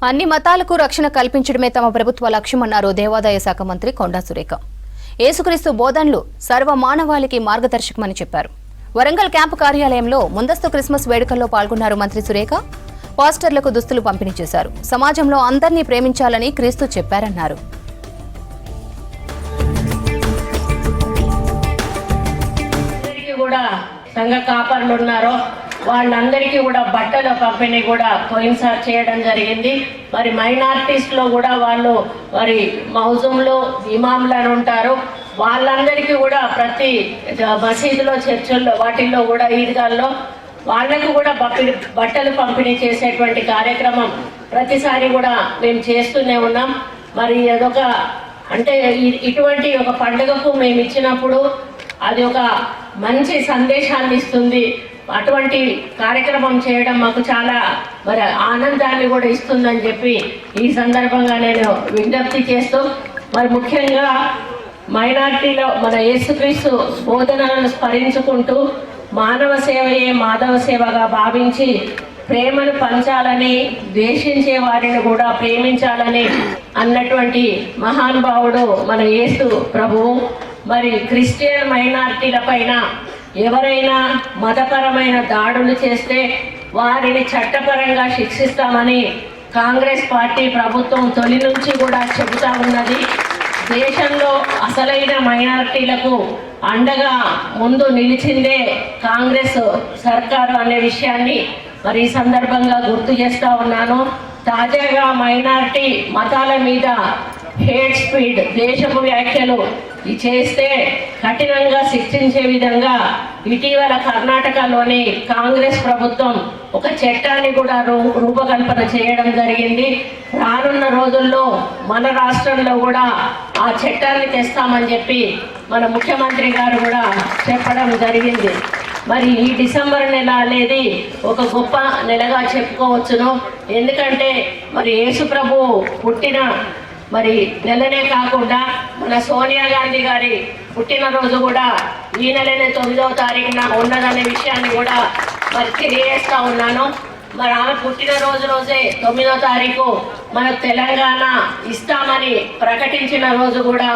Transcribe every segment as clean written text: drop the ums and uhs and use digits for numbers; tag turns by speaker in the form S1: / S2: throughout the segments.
S1: అన్ని మతాలకు రక్షణ కల్పించడమే తమ ప్రభుత్వ లక్ష్యమన్నారు దేవాదాయ శాఖ మంత్రి కొండా సురేఖ. యేసుక్రీస్తు బోధనలు సర్వ మానవాళికి మార్గదర్శకమని చెప్పారు. వరంగల్ క్యాంపు కార్యాలయంలో ముందస్తు క్రిస్మస్ వేడుకల్లో పాల్గొన్నారు మంత్రి సురేఖ. పాస్టర్లకు దుస్తులు పంపిణీ చేశారు. సమాజంలో అందరినీ ప్రేమించాలని క్రీస్తు చెప్పారన్నారు.
S2: సంఘ కాపర్లు ఉన్నారో వాళ్ళందరికీ కూడా బట్టల పంపిణీ కూడా కోయిన్సైడ్ చేయడం జరిగింది. మరి మైనారిటీస్ లో కూడా వాళ్ళు మరి మౌజుంలో ఇమాంలను ఉంటారు. వాళ్ళందరికీ కూడా ప్రతి మసీదులో చర్చిల్లో వాటిల్లో కూడా ఈద్గాల్లో వాళ్ళకు కూడా బట్టలు పంపిణీ చేసేటువంటి కార్యక్రమం ప్రతిసారి కూడా మేము చేస్తూనే ఉన్నాం. మరి అదొక అంటే ఇటువంటి ఒక పండుగకు మేము ఇచ్చినప్పుడు అది ఒక మంచి సందేశాన్ని ఇస్తుంది. అటువంటి కార్యక్రమం చేయడం మాకు చాలా మరి ఆనందాన్ని కూడా ఇస్తుందని చెప్పి ఈ సందర్భంగా నేను విజ్ఞప్తి చేస్తూ మరి ముఖ్యంగా మైనారిటీలో మన యేసుక్రీస్తు బోధనలను స్మరించుకుంటూ మానవ సేవయే మాధవ సేవగా భావించి ప్రేమను పంచాలని, ద్వేషించే వారిని కూడా ప్రేమించాలని అన్నటువంటి మహానుభావుడు మన యేసు ప్రభువు. మరి క్రిస్టియన్ మైనారిటీల పైన ఎవరైనా మతపరమైన దాడులు చేస్తే వారిని చట్టపరంగా శిక్షిస్తామని కాంగ్రెస్ పార్టీ ప్రభుత్వం తొలి నుంచి కూడా చెబుతా ఉన్నది. దేశంలో అసలైన మైనారిటీలకు అండగా ముందు నిలిచిందే కాంగ్రెస్ సర్కారు అనే విషయాన్ని మరి ఈ సందర్భంగా గుర్తు చేస్తూ ఉన్నాను. తాజాగా మైనారిటీ మతాల మీద హేట్ స్పీడ్ దేశపు వ్యాఖ్యలు చేస్తే కఠినంగా శిక్షించే విధంగా ఇటీవల కర్ణాటకలోని కాంగ్రెస్ ప్రభుత్వం ఒక చట్టాన్ని కూడా రూపకల్పన చేయడం జరిగింది. రానున్న రోజుల్లో మన రాష్ట్రంలో కూడా ఆ చట్టాన్ని తెస్తామని చెప్పి మన ముఖ్యమంత్రి గారు కూడా చెప్పడం జరిగింది. మరి ఈ డిసెంబర్ నెల అనేది ఒక గొప్ప నెలగా చెప్పుకోవచ్చును. ఎందుకంటే మరి యేసు ప్రభు పుట్టిన మరి నెలనే కాకుండా మన సోనియా గాంధీ గారి పుట్టినరోజు కూడా ఈ నెలనే 9వ తారీఖున ఉన్నదనే విషయాన్ని కూడా మరి తెలియజేస్తూ ఉన్నాను. మరి ఆమె పుట్టినరోజు రోజే 9వ తారీఖు మనకు తెలంగాణ ఇస్తామని ప్రకటించిన రోజు కూడా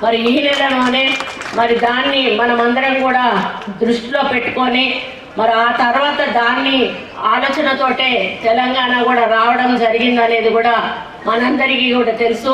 S2: మరి ఈ నెలలోనే మరి దాన్ని మనమందరం కూడా దృష్టిలో పెట్టుకొని మరి ఆ తర్వాత దాన్ని ఆలోచనతోటే తెలంగాణ కూడా రావడం జరిగిందనేది కూడా మనందరికీ కూడా తెలుసు.